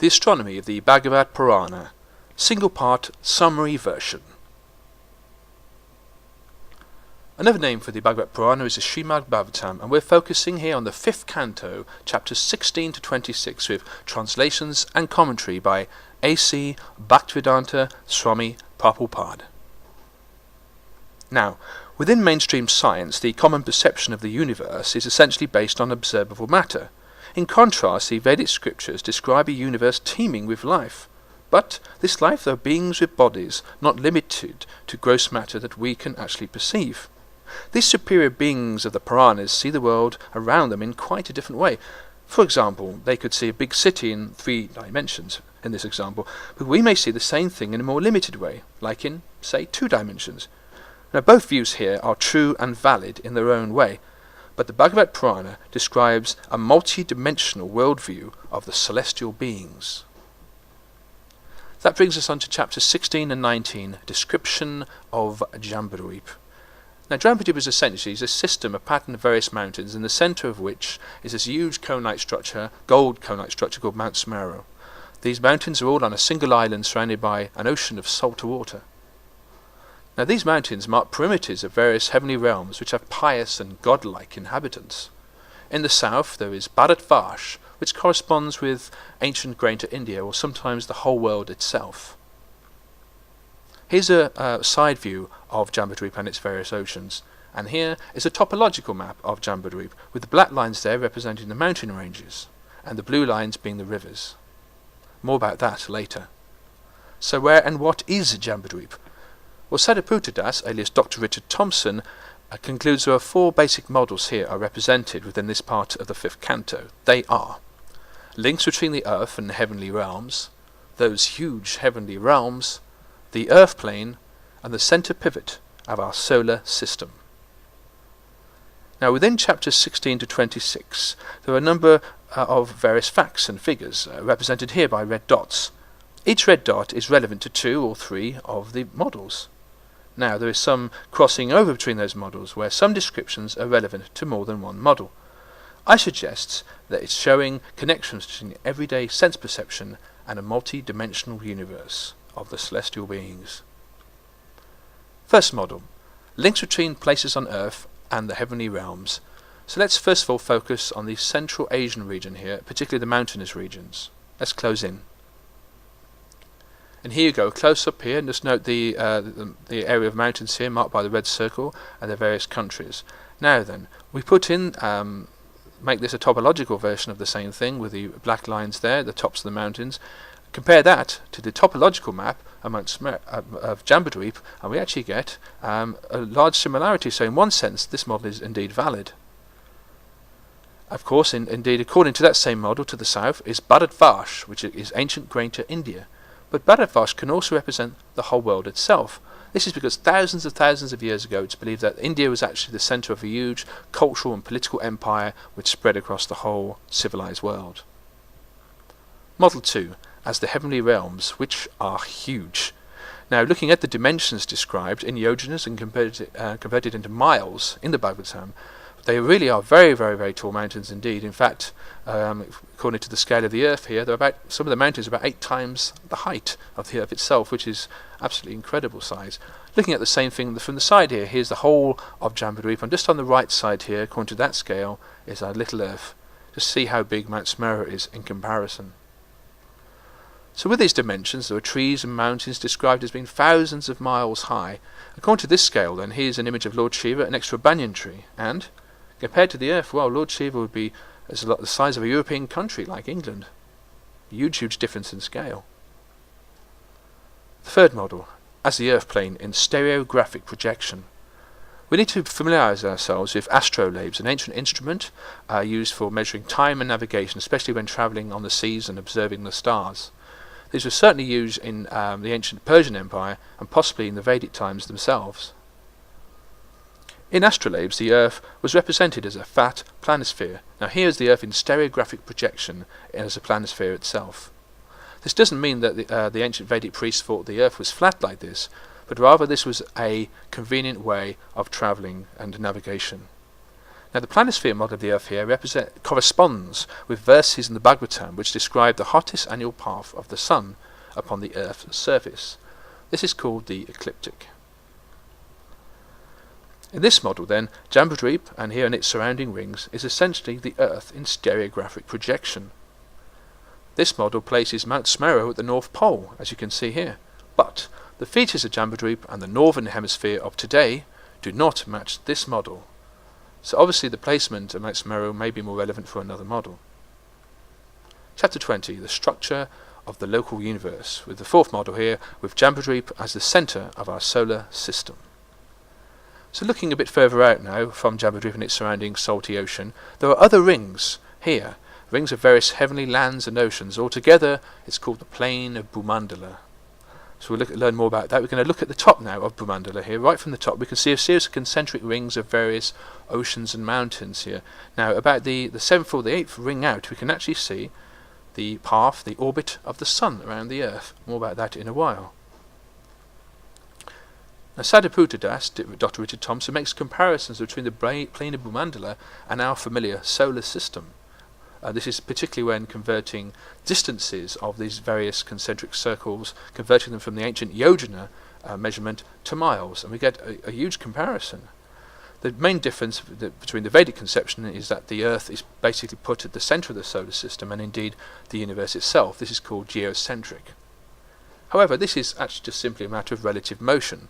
The Astronomy of the Bhagavat Purana, single-part summary version. Another name for the Bhagavat Purana is the Srimad Bhagavatam, and we're focusing here on the 5th canto, chapters 16 to 26, with translations and commentary by A.C. Bhaktivedanta Swami Prabhupada. Now, within mainstream science, the common perception of the universe is essentially based on observable matter. In contrast, the Vedic scriptures describe a universe teeming with life. But this life, though beings with bodies, not limited to gross matter that we can actually perceive. These superior beings of the Puranas see the world around them in quite a different way. For example, they could see a big city in 3 dimensions, in this example, but we may see the same thing in a more limited way, like in, say, 2 dimensions. Now, both views here are true and valid in their own way, but the Bhagavat Purana describes a multi-dimensional worldview of the celestial beings. That brings us on to chapters 16 and 19, description of Jambudvip. Now, Jambudvip is essentially a system, a pattern of various mountains, in the centre of which is this huge conite structure, gold conite structure called Mount Sumeru. These mountains are all on a single island surrounded by an ocean of salt water. Now, these mountains mark perimeters of various heavenly realms which have pious and godlike inhabitants. In the south there is Bharatvarsh, which corresponds with ancient Greater India, or sometimes the whole world itself. Here's a side view of Jambudvip and its various oceans, and here is a topological map of Jambudvip, with the black lines there representing the mountain ranges, and the blue lines being the rivers. More about that later. So where and what is Jambudvip? Well, Sadhaputta Das, alias Dr. Richard Thompson, concludes there are 4 basic models here are represented within this part of the 5th canto. They are links between the earth and the heavenly realms, those huge heavenly realms, the earth plane, and the centre pivot of our solar system. Now, within chapters 16 to 26, there are a number of various facts and figures represented here by red dots. Each red dot is relevant to 2 or 3 of the models. Now, there is some crossing over between those models, where some descriptions are relevant to more than one model. I suggest that it's showing connections between everyday sense perception and a multi-dimensional universe of the celestial beings. First model, links between places on Earth and the heavenly realms. So let's first of all focus on the Central Asian region here, particularly the mountainous regions. Let's close in. And here you go, close up here, and just note the area of mountains here marked by the red circle and the various countries. Now then, we put in, make this a topological version of the same thing with the black lines there, the tops of the mountains. Compare that to the topological map of Jambudvip, and we actually get a large similarity. So in one sense, this model is indeed valid. Of course, indeed, according to that same model to the south is Bharatvarsh, which is ancient Greater India. But Bharatvarsh can also represent the whole world itself. This is because thousands of years ago it's believed that India was actually the centre of a huge cultural and political empire which spread across the whole civilized world. Model 2, as the heavenly realms, which are huge. Now, looking at the dimensions described in yojanas and converted into miles in the Bhagavatam, they really are very, very, very tall mountains indeed. In fact, according to the scale of the Earth here, some of the mountains are about 8 times the height of the Earth itself, which is absolutely incredible size. Looking at the same thing from the side here, here's the whole of Jambudvip, and just on the right side here, according to that scale, is our little Earth. Just see how big Mount Sumeru is in comparison. So with these dimensions, there are trees and mountains described as being thousands of miles high. According to this scale, then, here's an image of Lord Shiva next to a banyan tree, and compared to the Earth, well, Lord Shiva would be the size of a European country like England. Huge, huge difference in scale. The third model, as the Earth plane in stereographic projection. We need to familiarise ourselves with astrolabes, an ancient instrument used for measuring time and navigation, especially when travelling on the seas and observing the stars. These were certainly used in the ancient Persian Empire and possibly in the Vedic times themselves. In astrolabes, the Earth was represented as a fat planisphere. Now here is the Earth in stereographic projection as a planisphere itself. This doesn't mean that the ancient Vedic priests thought the Earth was flat like this, but rather this was a convenient way of travelling and navigation. Now the planisphere model of the Earth here corresponds with verses in the Bhagavatam which describe the hottest annual path of the Sun upon the Earth's surface. This is called the ecliptic. In this model then, Jambudvip, and here and its surrounding rings, is essentially the Earth in stereographic projection. This model places Mount Semeru at the North Pole, as you can see here, but the features of Jambudvip and the northern hemisphere of today do not match this model. So obviously the placement of Mount Semeru may be more relevant for another model. Chapter 20, the structure of the local universe, with the fourth model here, with Jambudvip as the centre of our solar system. So looking a bit further out now from Jambudvip and its surrounding salty ocean, there are other rings here, rings of various heavenly lands and oceans. Altogether, it's called the plane of Bhumandala. So we'll learn more about that. We're going to look at the top now of Bhumandala here. Right from the top, we can see a series of concentric rings of various oceans and mountains here. Now, about the seventh or the eighth ring out, we can actually see the path, the orbit of the Sun around the Earth. More about that in a while. Now, Sadhaputta Das, Dr. Richard Thompson, makes comparisons between the plane of Bhumandala and our familiar solar system. This is particularly when converting distances of these various concentric circles, converting them from the ancient yojana measurement to miles, and we get a huge comparison. The main difference between the Vedic conception is that the Earth is basically put at the centre of the solar system, and indeed the universe itself. This is called geocentric. However, this is actually just simply a matter of relative motion.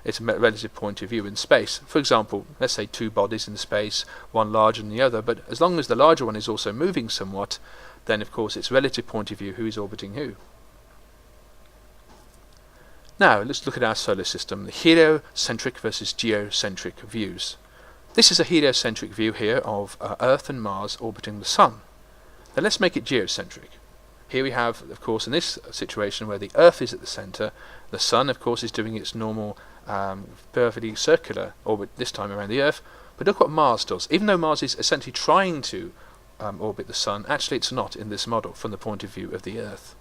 It's a relative point of view in space. For example, let's say two bodies in space, one larger than the other, but as long as the larger one is also moving somewhat, then of course it's relative point of view who is orbiting who. Now let's look at our solar system, the heliocentric versus geocentric views. This is a heliocentric view here of Earth and Mars orbiting the Sun. Now let's make it geocentric. Here we have, of course, in this situation where the Earth is at the centre, the Sun, of course, is doing its normal perfectly circular orbit this time around the Earth. But look what Mars does. Even though Mars is essentially trying to orbit the Sun, actually it's not in this model from the point of view of the Earth.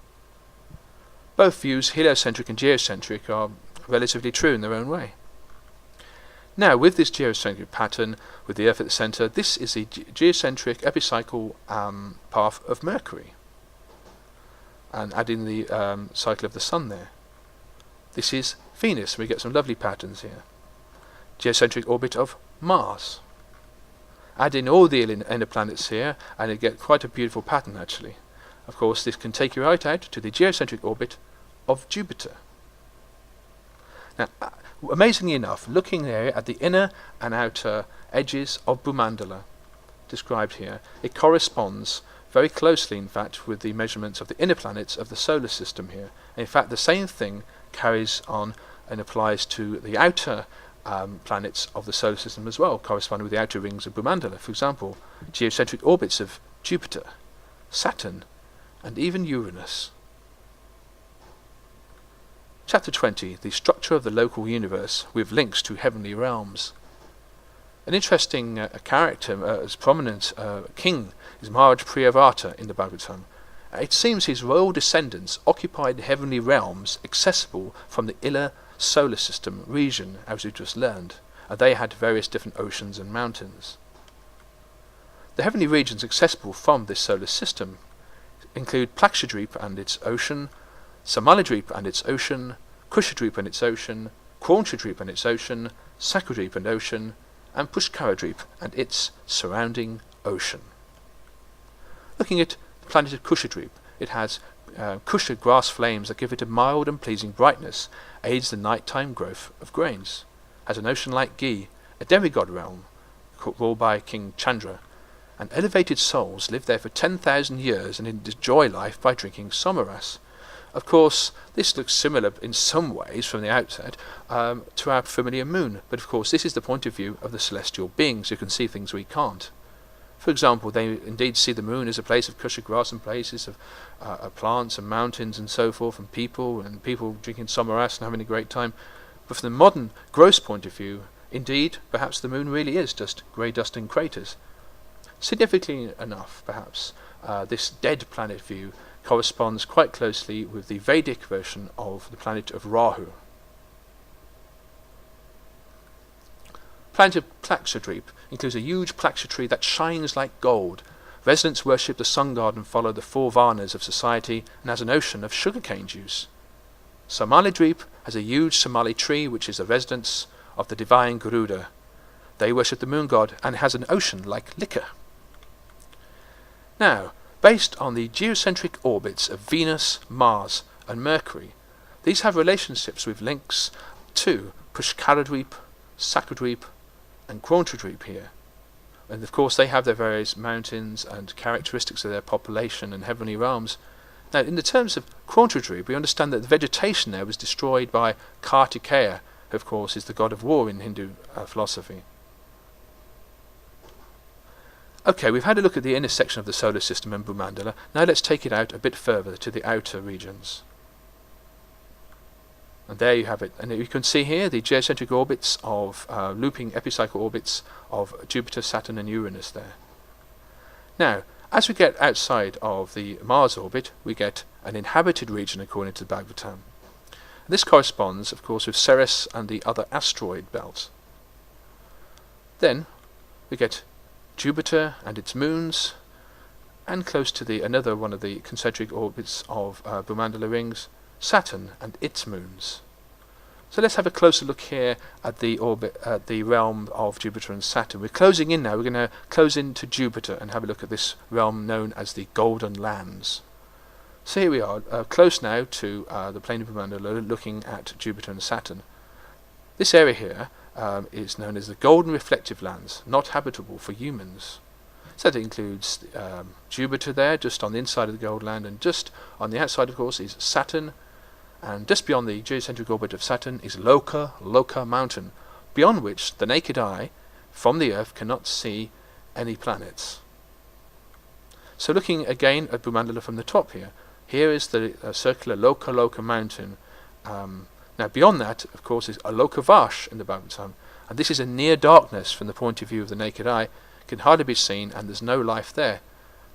Both views, heliocentric and geocentric, are relatively true in their own way. Now, with this geocentric pattern, with the Earth at the centre, this is the geocentric epicycle path of Mercury, and adding the cycle of the Sun there. This is Venus. We get some lovely patterns here. Geocentric orbit of Mars. Add in all the inner planets here, and you get quite a beautiful pattern actually. Of course, this can take you right out to the geocentric orbit of Jupiter. Now, amazingly enough, looking there at the inner and outer edges of Bhumandala, described here, it corresponds very closely, in fact, with the measurements of the inner planets of the solar system here. And in fact, the same thing carries on and applies to the outer planets of the solar system as well, corresponding with the outer rings of Bhumandala. For example, geocentric orbits of Jupiter, Saturn, and even Uranus. Chapter 20, the structure of the local universe with links to heavenly realms. An interesting character, as prominent king, is Maharaj Priyavrata in the Bhagavatam. It seems his royal descendants occupied heavenly realms accessible from the inner solar system region, as we just learned, and they had various different oceans and mountains. The heavenly regions accessible from this solar system include Plakshadweep and its ocean, Samaladweep and its ocean, Kushadweep and its ocean, Kwaunchadweep and its ocean, Sakadweep and ocean, and Pushkaradweep and its surrounding ocean. Looking at the planet of Kushadweep, it has kusha grass flames that give it a mild and pleasing brightness, aids the nighttime growth of grains. Has an ocean like Gi, a demigod realm, ruled by King Chandra, and elevated souls live there for 10,000 years and enjoy life by drinking somaras. Of course, this looks similar in some ways from the outset to our familiar moon, but of course this is the point of view of the celestial beings who can see things we can't. For example, they indeed see the moon as a place of kusha grass and places of plants and mountains and so forth, and people drinking somaras and having a great time. But from the modern gross point of view, indeed, perhaps the moon really is just grey dust and craters. Significantly enough, perhaps, this dead planet view corresponds quite closely with the Vedic version of the planet of Rahu. planet of Plaxadreep includes a huge Plaxa tree that shines like gold. Residents worship the sun god and follow the four varnas of society, and has an ocean of sugarcane juice. Somali Dreep has a huge Somali tree which is the residence of the divine Garuda. They worship the moon god and has an ocean like liquor. Now, based on the geocentric orbits of Venus, Mars and Mercury, these have relationships with links to Pushkaradweep, Sakadweep and Krontradweep here. And of course they have their various mountains and characteristics of their population and heavenly realms. Now, in the terms of Krontradweep, we understand that the vegetation there was destroyed by Kartikeya, who of course is the god of war in Hindu philosophy. Okay, we've had a look at the inner section of the solar system and Bhumandala. Now let's take it out a bit further to the outer regions. And there you have it. And you can see here the geocentric orbits of looping epicycle orbits of Jupiter, Saturn and Uranus there. Now, as we get outside of the Mars orbit, we get an inhabited region according to the Bhagavatam. This corresponds, of course, with Ceres and the other asteroid belts. Then we get Jupiter and its moons, and close to another one of the concentric orbits of Bhumandala rings, Saturn and its moons. So let's have a closer look here at the orbit, the realm of Jupiter and Saturn. We're closing in now. We're going to close into Jupiter and have a look at this realm known as the Golden Lands. So here we are, close now to the plane of Bhumandala, looking at Jupiter and Saturn. This area here is known as the Golden Reflective Lands, not habitable for humans. So that includes Jupiter there, just on the inside of the Golden Land, and just on the outside, of course, is Saturn, and just beyond the geocentric orbit of Saturn is Loka Mountain, beyond which the naked eye from the Earth cannot see any planets. So looking again at Bhumandala from the top here is the circular Loka Mountain. Now beyond that, of course, is Alokavash in the Bhagavatam, and this is a near darkness from the point of view of the naked eye, can hardly be seen, and there's no life there.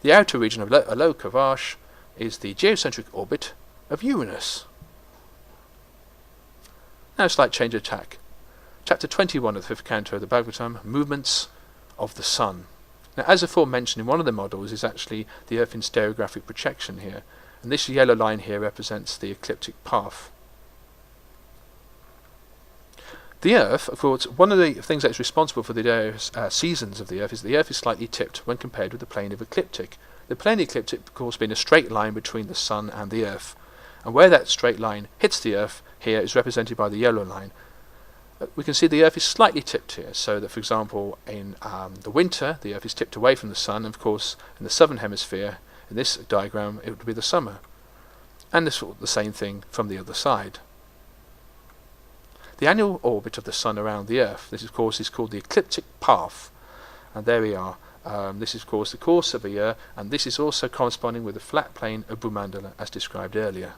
The outer region of Alokavash is the geocentric orbit of Uranus. Now a slight change of tack. Chapter 21 of the 5th canto of the Bhagavatam, Movements of the Sun. Now, as aforementioned, in one of the models is actually the Earth in stereographic projection here, and this yellow line here represents the ecliptic path. The Earth, of course, one of the things that's responsible for the various seasons of the Earth is the Earth is slightly tipped when compared with the plane of ecliptic. The plane of ecliptic, of course, being a straight line between the Sun and the Earth, and where that straight line hits the Earth here is represented by the yellow line. We can see the Earth is slightly tipped here, so that, for example, in the winter, the Earth is tipped away from the Sun, and of course, in the southern hemisphere, in this diagram, it would be the summer. And the same thing from the other side. The annual orbit of the Sun around the Earth, this of course is called the ecliptic path, and there we are. This is of course the course of a year, and this is also corresponding with the flat plane of Bhumandala as described earlier.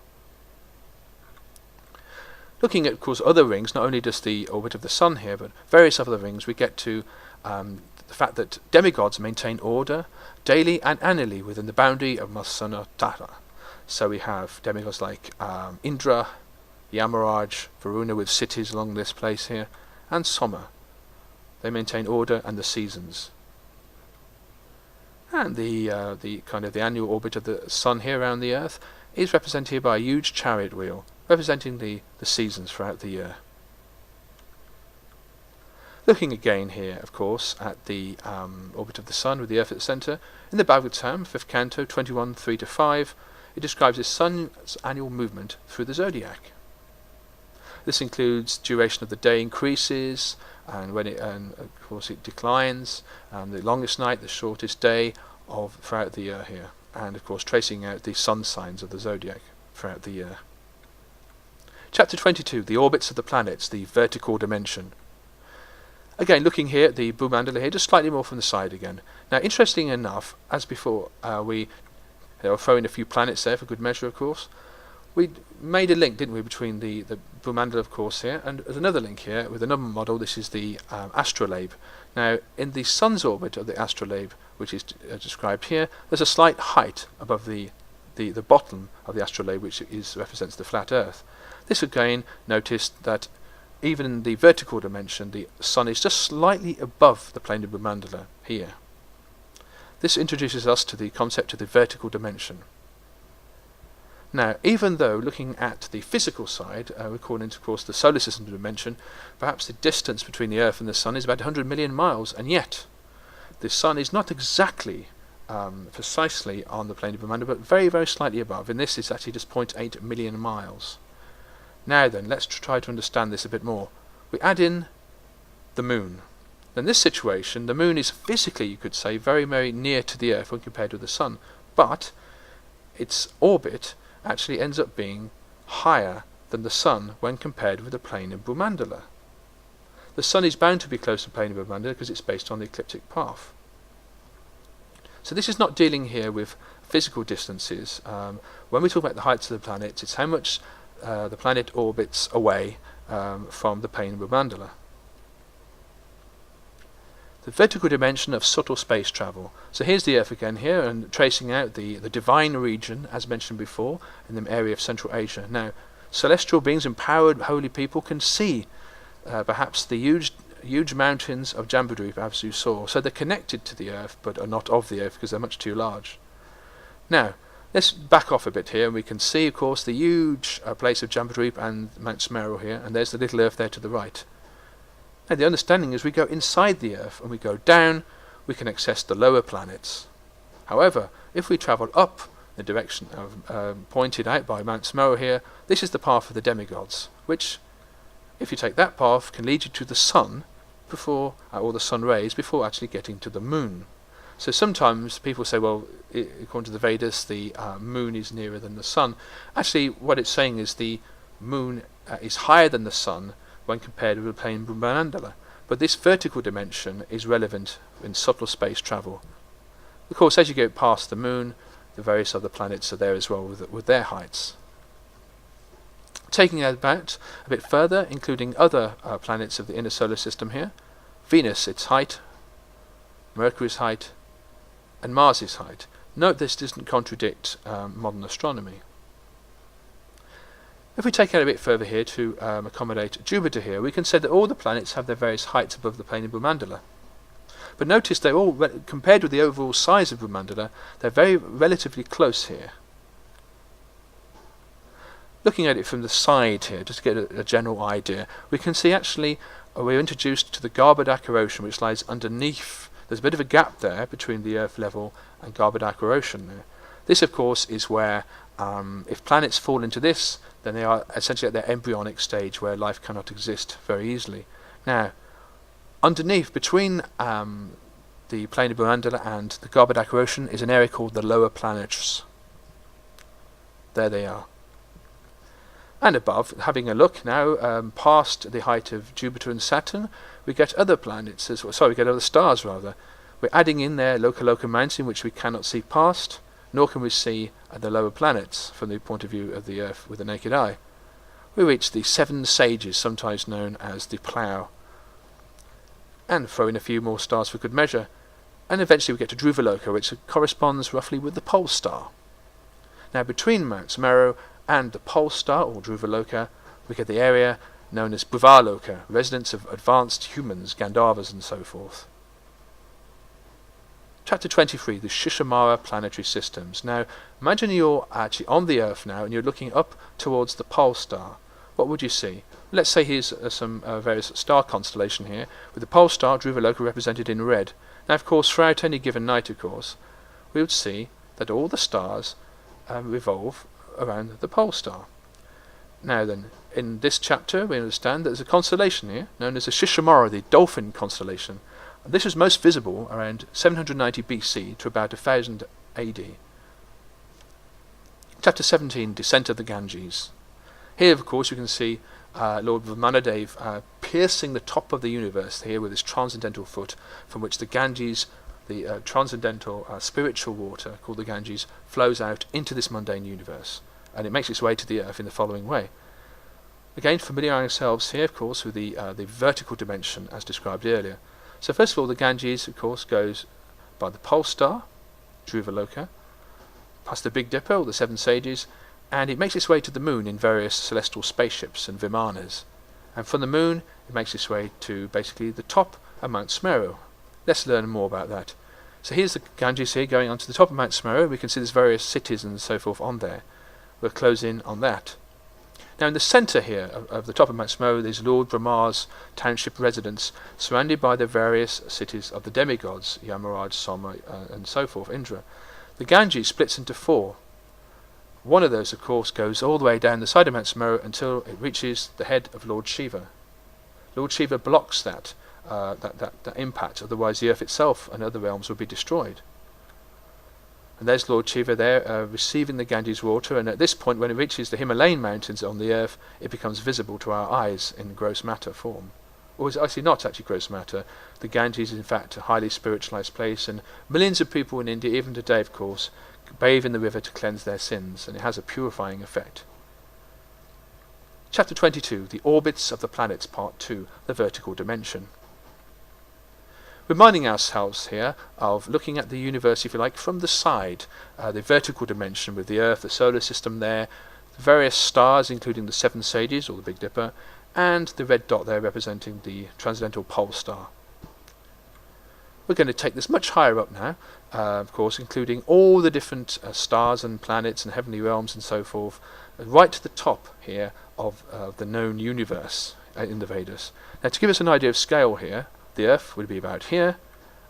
Looking at, of course, other rings, not only just the orbit of the Sun here, but various other rings, we get to the fact that demigods maintain order daily and annually within the boundary of Masanatara. So we have demigods like Indra, Yamaraj, Varuna with cities along this place here, and Soma. They maintain order and the seasons. And the kind of the annual orbit of the Sun here around the Earth is represented here by a huge chariot wheel, representing the seasons throughout the year. Looking again here, of course, at the orbit of the Sun with the Earth at the centre, in the Bhagavatam, 5th canto, 21, 3-5, it describes the Sun's annual movement through the zodiac. This includes duration of the day increases, and of course it declines, the longest night, the shortest day throughout the year here, and of course tracing out the sun signs of the zodiac throughout the year. Chapter 22, the orbits of the planets, the vertical dimension. Again, looking here at the Bhumandala here, just slightly more from the side again. Now, interesting enough, as before, we throw in a few planets there for good measure, of course. We made a link, didn't we, between the Bhumandala, of course, here, and there's another link here with another model. This is the astrolabe. Now, in the Sun's orbit of the astrolabe, which is described here, there's a slight height above the bottom of the astrolabe, which represents the flat Earth. This again noticed that even in the vertical dimension, the Sun is just slightly above the plane of Brahmandala here. This introduces us to the concept of the vertical dimension. Now, even though looking at the physical side, according to, of course, the solar system dimension, perhaps the distance between the Earth and the Sun is about 100 million miles, and yet the Sun is not exactly precisely on the plane of Brahmanda, but very, very slightly above. And this is actually just 0.8 million miles. Now then, let's try to understand this a bit more. We add in the Moon. In this situation, the Moon is physically, you could say, very, very near to the Earth when compared with the Sun, but its orbit actually ends up being higher than the Sun when compared with the plane of Brahmandala. The Sun is bound to be close to the plane of Brahmandala because it's based on the ecliptic path. So this is not dealing here with physical distances. When we talk about the heights of the planets, it's how much the planet orbits away from the plane of Brahmandala. The vertical dimension of subtle space travel. So here's the Earth again here, and tracing out the divine region, as mentioned before, in the area of Central Asia. Now, celestial beings, empowered holy people, can see perhaps the huge mountains of Jambudvipa, as you saw. So they're connected to the Earth, but are not of the Earth because they're much too large. Now, let's back off a bit here, and we can see, of course, the huge place of Jambudvipa and Mount Semeru here, and there's the little Earth there to the right. Now, the understanding is we go inside the Earth and we go down, we can access the lower planets. However, if we travel up the direction of, pointed out by Mount Semeru here, this is the path of the demigods, which, if you take that path, can lead you to the Sun before, or the Sun rays, before actually getting to the Moon. So sometimes people say, well, according to the Vedas, the Moon is nearer than the Sun. Actually, what it's saying is the Moon is higher than the Sun when compared with the plane of Brahmandala. But this vertical dimension is relevant in subtle space travel. Of course, as you go past the Moon, the various other planets are there as well with their heights. Taking that about a bit further, including other planets of the inner solar system here, Venus, its height, Mercury's height, and Mars' height. Note this doesn't contradict modern astronomy. If we take it a bit further here to accommodate Jupiter here, we can say that all the planets have their various heights above the plane of Brahmandala. But notice they're all, compared with the overall size of Brahmandala, they're very relatively close here. Looking at it from the side here, just to get a general idea, we can see actually we're introduced to the Garbhodaka Ocean, which lies underneath. There's a bit of a gap there between the Earth level and Garbhodaka Ocean there. This, of course, is where, if planets fall into this, then they are essentially at their embryonic stage where life cannot exist very easily. Now, underneath, between the plane of Brahmandala and the Garbhodaka Ocean, is an area called the lower planets. There they are. And above, having a look now, past the height of Jupiter and Saturn, we get other planets, we get other stars rather. We're adding in there Loka Mountain, which we cannot see past, nor can we see the lower planets from the point of view of the Earth with the naked eye. We reach the 7 sages, sometimes known as the Plough, and throw in a few more stars for good measure, and eventually we get to Dhruvaloka, which corresponds roughly with the pole star. Now, between Mount Semeru and the pole star, or Dhruvaloka, we get the area known as Bhuvaloka, residence of advanced humans, Gandharvas and so forth. Chapter 23, the Shishamara planetary systems. Now, imagine you're actually on the Earth now and you're looking up towards the pole star. What would you see? Let's say here's some various star constellation here, with the pole star, Dhruvaloka, represented in red. Now, of course, throughout any given night, of course, we would see that all the stars revolve around the pole star. Now then, in this chapter, we understand that there's a constellation here, known as the Shishamara, the Dolphin constellation. This was most visible around 790 BC to about 1000 AD. Chapter 17, Descent of the Ganges. Here, of course, you can see Lord Vamanadev piercing the top of the universe here with his transcendental foot, from which the Ganges, the transcendental spiritual water called the Ganges, flows out into this mundane universe, and it makes its way to the Earth in the following way. Again, familiarising ourselves here, of course, with the vertical dimension as described earlier. So first of all, the Ganges, of course, goes by the pole star, Dhruvaloka, past the Big Dipper, or the 7 sages, and it makes its way to the Moon in various celestial spaceships and vimanas. And from the moon, it makes its way to basically the top of Mount Semeru. Let's learn more about that. So here's the Ganges here going onto the top of Mount Semeru. We can see there's various cities and so forth on there. We'll close in on that. Now in the centre here of the top of Mount Semeru, there's Lord Brahma's township residence, surrounded by the various cities of the demigods, Yamaraj, Soma, and so forth, Indra. The Ganges splits into 4. One of those, of course, goes all the way down the side of Mount Semeru until it reaches the head of Lord Shiva. Lord Shiva blocks that impact, otherwise the earth itself and other realms will be destroyed. And there's Lord Shiva there receiving the Ganges water, and at this point, when it reaches the Himalayan mountains on the earth, it becomes visible to our eyes in gross matter form. Or it's actually not actually gross matter. The Ganges is in fact a highly spiritualized place, and millions of people in India, even today of course, bathe in the river to cleanse their sins, and it has a purifying effect. Chapter 22, The Orbits of the Planets, Part 2, The Vertical Dimension. Reminding ourselves here of looking at the universe, if you like, from the side, the vertical dimension with the Earth, the solar system there, the various stars including the 7 sages, or the Big Dipper, and the red dot there representing the transcendental pole star. We're going to take this much higher up now, of course, including all the different stars and planets and heavenly realms and so forth, right to the top here of the known universe in the Vedas. Now to give us an idea of scale here, the Earth would be about here,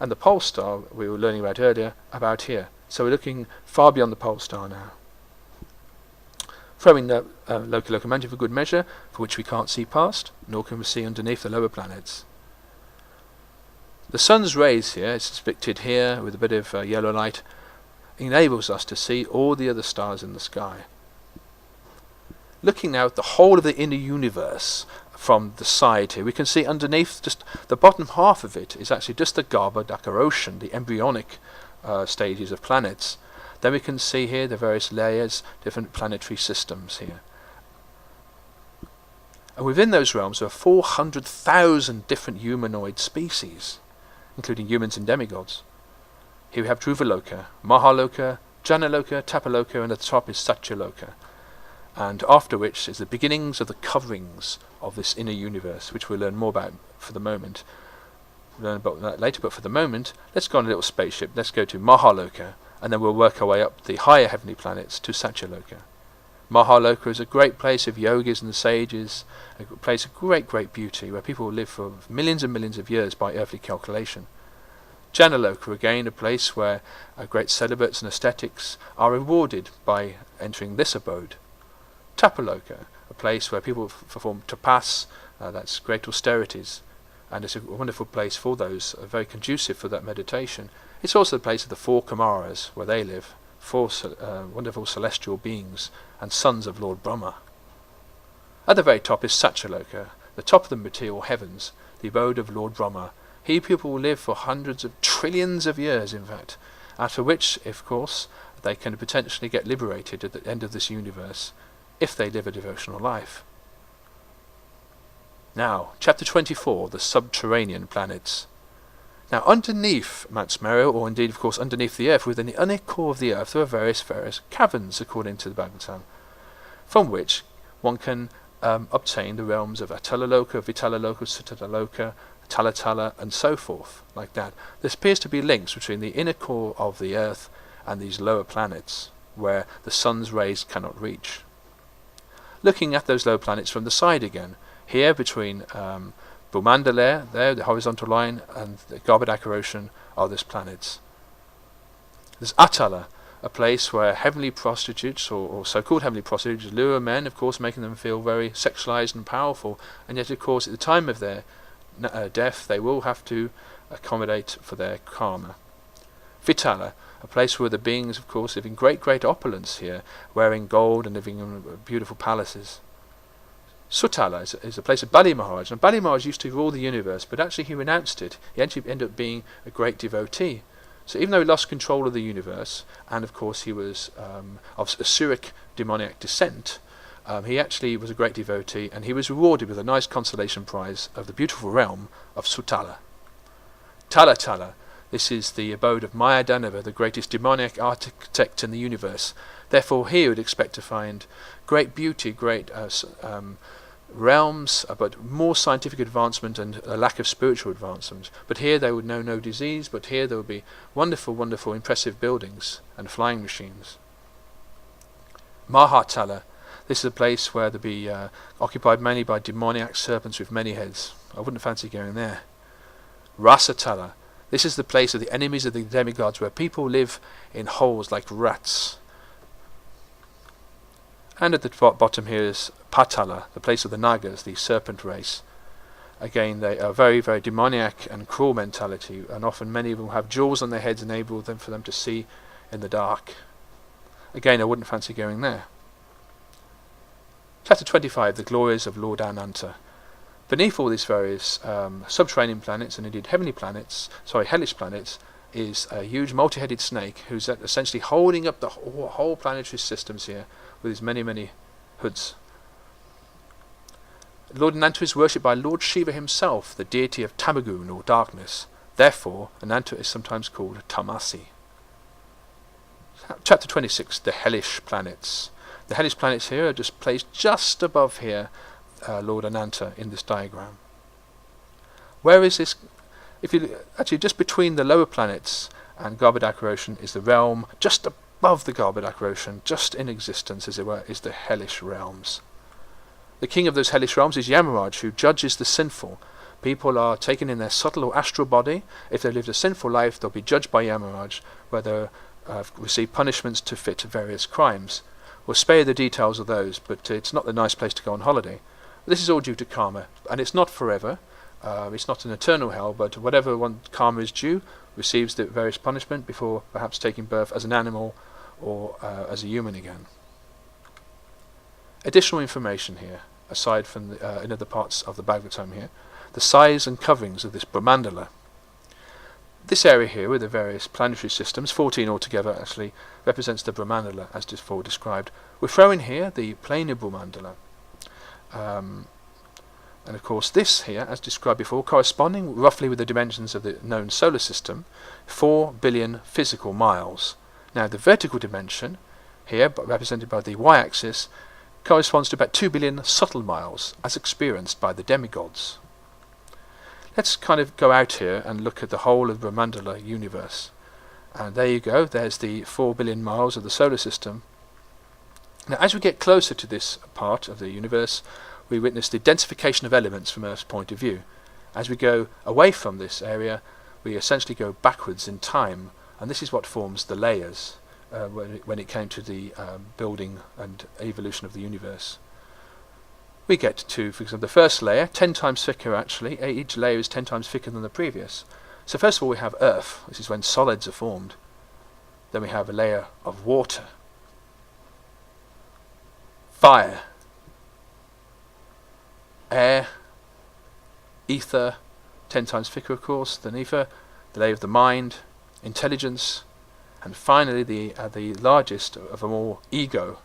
and the pole star we were learning about earlier about here. So we're looking far beyond the pole star now. Throwing the locomotive for good measure, for which we can't see past, nor can we see underneath the lower planets. The sun's rays here, it's depicted here with a bit of yellow light, enables us to see all the other stars in the sky. Looking now at the whole of the inner universe from the side here, we can see underneath just the bottom half of it is actually just the Garbhodaka ocean, the embryonic stages of planets. Then we can see here the various layers, different planetary systems here. And within those realms there are 400,000 different humanoid species, including humans and demigods. Here we have Dhruvaloka, Mahaloka, Janaloka, Tapaloka, and at the top is Satyaloka. And after which is the beginnings of the coverings of this inner universe, which we'll learn more about for the moment. We'll learn about that later, but for the moment, let's go on a little spaceship. Let's go to Mahaloka, and then we'll work our way up the higher heavenly planets to Satyaloka. Mahaloka is a great place of yogis and sages, a place of great, great beauty, where people will live for millions and millions of years by earthly calculation. Janaloka, again, a place where great celibates and ascetics are rewarded by entering this abode. Tapaloka, a place where people perform tapas, that's great austerities, and it's a wonderful place for those, very conducive for that meditation. It's also the place of the 4 Kumaras, where they live, 4 wonderful celestial beings and sons of Lord Brahma. At the very top is Satyaloka, the top of the material heavens, the abode of Lord Brahma. Here people will live for hundreds of trillions of years, in fact, after which, of course, they can potentially get liberated at the end of this universe, if they live a devotional life. Now, chapter 24, the subterranean planets. Now, underneath Mount Semeru, or indeed, of course, underneath the Earth, within the inner core of the Earth, there are various caverns, according to the Bhagavat, from which one can obtain the realms of Atalaloka, Vitalaloka, Sutataloka, Talatala, and so forth, like that. There appears to be links between the inner core of the Earth and these lower planets, where the sun's rays cannot reach. Looking at those low planets from the side again, here between Bhumandala, there, the horizontal line, and the Garbhodaka ocean are these planets. There's Atala, a place where heavenly prostitutes, or so-called heavenly prostitutes, lure men, of course, making them feel very sexualized and powerful, and yet, of course, at the time of their death, they will have to accommodate for their karma. Vitala, a place where the beings, of course, live in great, great opulence here, wearing gold and living in beautiful palaces. Sutala is a place of Bali Maharaj, and Bali Maharaj used to rule the universe, but actually he renounced it. He actually ended up being a great devotee. So even though he lost control of the universe, and of course he was of Asuric demoniac descent, he actually was a great devotee, and he was rewarded with a nice consolation prize of the beautiful realm of Sutala. Talatala, this is the abode of Mayadanava, the greatest demoniac architect in the universe. Therefore here you would expect to find great beauty, great realms, but more scientific advancement and a lack of spiritual advancement. But here they would know no disease, but here there would be wonderful, wonderful, impressive buildings and flying machines. Mahatala, this is a place where they'd be occupied mainly by demoniac serpents with many heads. I wouldn't fancy going there. Rasatala, this is the place of the enemies of the demigods, where people live in holes like rats. And at the bottom here is Patala, the place of the Nagas, the serpent race. Again, they are very, very demoniac and cruel mentality, and often many of them have jewels on their heads enable them for them to see in the dark. Again, I wouldn't fancy going there. Chapter 25, the glories of Lord Ananta. Beneath all these various subterranean planets and indeed hellish planets, is a huge multi-headed snake who's essentially holding up the whole planetary systems here with his many, many hoods. Lord Ananta is worshipped by Lord Shiva himself, the deity of Tamagun or darkness. Therefore, Ananta is sometimes called Tamasi. Chapter 26, the hellish planets. The hellish planets here are just placed just above here, Lord Ananta, in this diagram. Where is this? Actually, just between the lower planets and Garbhodak Ocean is the realm, just above the Garbhodak Ocean, just in existence, as it were, is the hellish realms. The king of those hellish realms is Yamaraj, who judges the sinful. People are taken in their subtle or astral body. If they lived a sinful life, they'll be judged by Yamaraj, where they receive punishments to fit various crimes. We'll spare the details of those, but it's not the nice place to go on holiday. This is all due to karma, and it's not forever. It's not an eternal hell, but whatever one karma is due receives the various punishment before perhaps taking birth as an animal or as a human again. Additional information here, aside from in other parts of the Bhagavatam here, the size and coverings of this Brahmandala. This area here with the various planetary systems, 14 altogether actually, represents the Brahmandala as before described. We throw in here the planar Brahmandala. And of course this here, as described before, corresponding roughly with the dimensions of the known solar system, 4 billion physical miles. Now the vertical dimension, here represented by the y-axis, corresponds to about 2 billion subtle miles, as experienced by the demigods. Let's kind of go out here and look at the whole of the Brahmandala universe. And there you go, there's the 4 billion miles of the solar system. Now as we get closer to this part of the universe, we witness the densification of elements from Earth's point of view. As we go away from this area, we essentially go backwards in time, and this is what forms the layers when it came to the building and evolution of the universe. We get to, for example, the first layer, 10 times thicker actually. Each layer is 10 times thicker than the previous. So first of all we have Earth. This is when solids are formed. Then we have a layer of water, fire, air, ether, 10 times thicker of course than ether, the layer of the mind, intelligence, and finally the largest of them all, ego.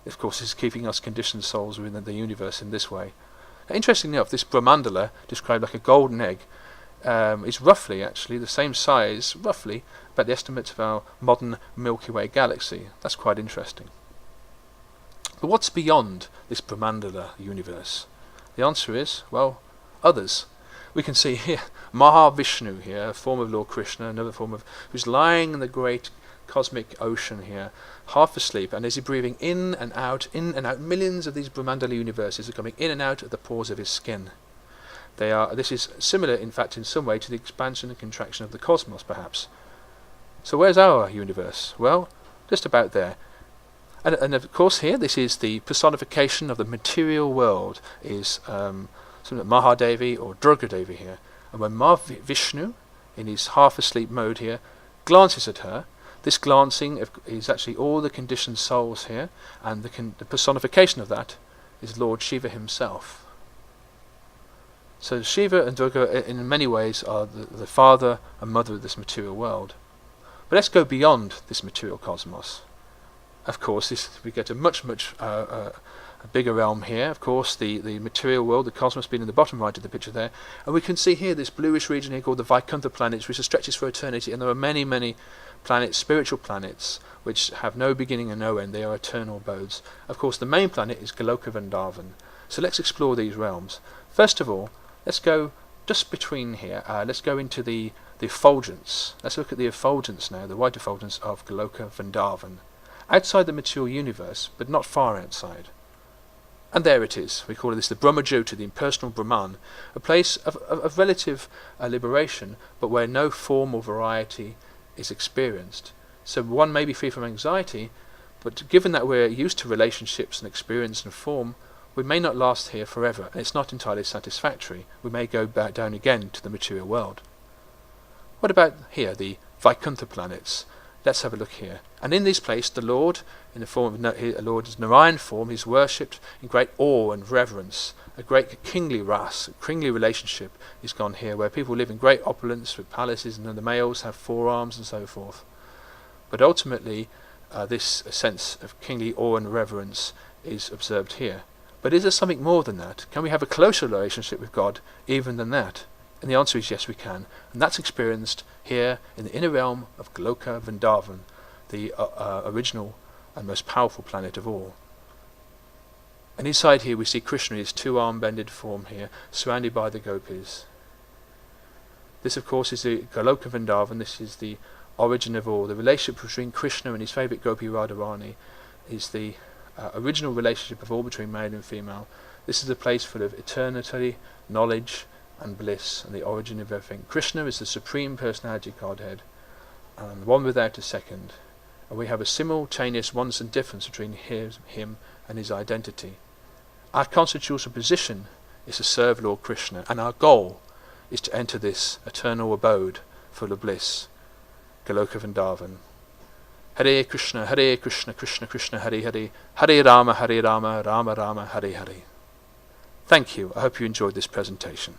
Of course is keeping us conditioned souls within the universe in this way. Now, interestingly enough, this Brahmandala, described like a golden egg, is roughly actually the same size, roughly, about the estimates of our modern Milky Way galaxy. That's quite interesting. But what's beyond this Brahmandala universe? The answer is, well, others. We can see here Mahavishnu here, a form of Lord Krishna, another form of, who's lying in the great cosmic ocean here, half asleep, and as he's breathing in and out, millions of these Brahmandala universes are coming in and out of the pores of his skin. This is similar, in fact, in some way to the expansion and contraction of the cosmos, perhaps. So where's our universe? Well, just about there. And of course here, this is the personification of the material world, is something like Mahadevi or Durgadevi here. And when Mahavishnu, in his half-asleep mode here, glances at her, this glancing is actually all the conditioned souls here, and the personification of that is Lord Shiva himself. So Shiva and Durga in many ways are the father and mother of this material world. But let's go beyond this material cosmos. Of course, we get a much a bigger realm here. Of course, the material world, the cosmos being in the bottom right of the picture there. And we can see here this bluish region here called the Vaikuntha planets, which stretches for eternity. And there are many, many planets, spiritual planets, which have no beginning and no end. They are eternal abodes. Of course, the main planet is Goloka Vrindavan. So let's explore these realms. First of all, let's go just between here. Let's go into the effulgence. Let's look at the effulgence now, the white effulgence of Goloka Vrindavan, outside the material universe, but not far outside. And there it is. We call this the Brahmajyoti, the impersonal Brahman, a place of relative liberation, but where no form or variety is experienced. So one may be free from anxiety, but given that we're used to relationships and experience and form, we may not last here forever, and it's not entirely satisfactory. We may go back down again to the material world. What about here, the Vaikuntha planets? Let's have a look here. And in this place, the Lord, in the form of Lord's Narayan form, is worshipped in great awe and reverence. A great kingly ras, a kingly relationship is gone here, where people live in great opulence with palaces, and then the males have forearms and so forth. But ultimately, this sense of kingly awe and reverence is observed here. But is there something more than that? Can we have a closer relationship with God even than that? And the answer is yes, we can. And that's experienced here in the inner realm of Goloka Vrindavan, the original and most powerful planet of all. And inside here we see Krishna, his two-arm bended form here, surrounded by the gopis. This, of course, is the Goloka Vrindavan. This is the origin of all. The relationship between Krishna and his favourite gopi Radharani is the original relationship of all between male and female. This is a place full of eternity, knowledge, and bliss, and the origin of everything. Krishna is the Supreme Personality Godhead, and one without a second. And we have a simultaneous oneness and difference between him and his identity. Our constitutional position is to serve Lord Krishna, and our goal is to enter this eternal abode full of bliss, Goloka Vrindavan. Hare Krishna, Krishna Krishna, Hare Hare, Hare Rama, Rama Rama, Hare Hare. Thank you. I hope you enjoyed this presentation.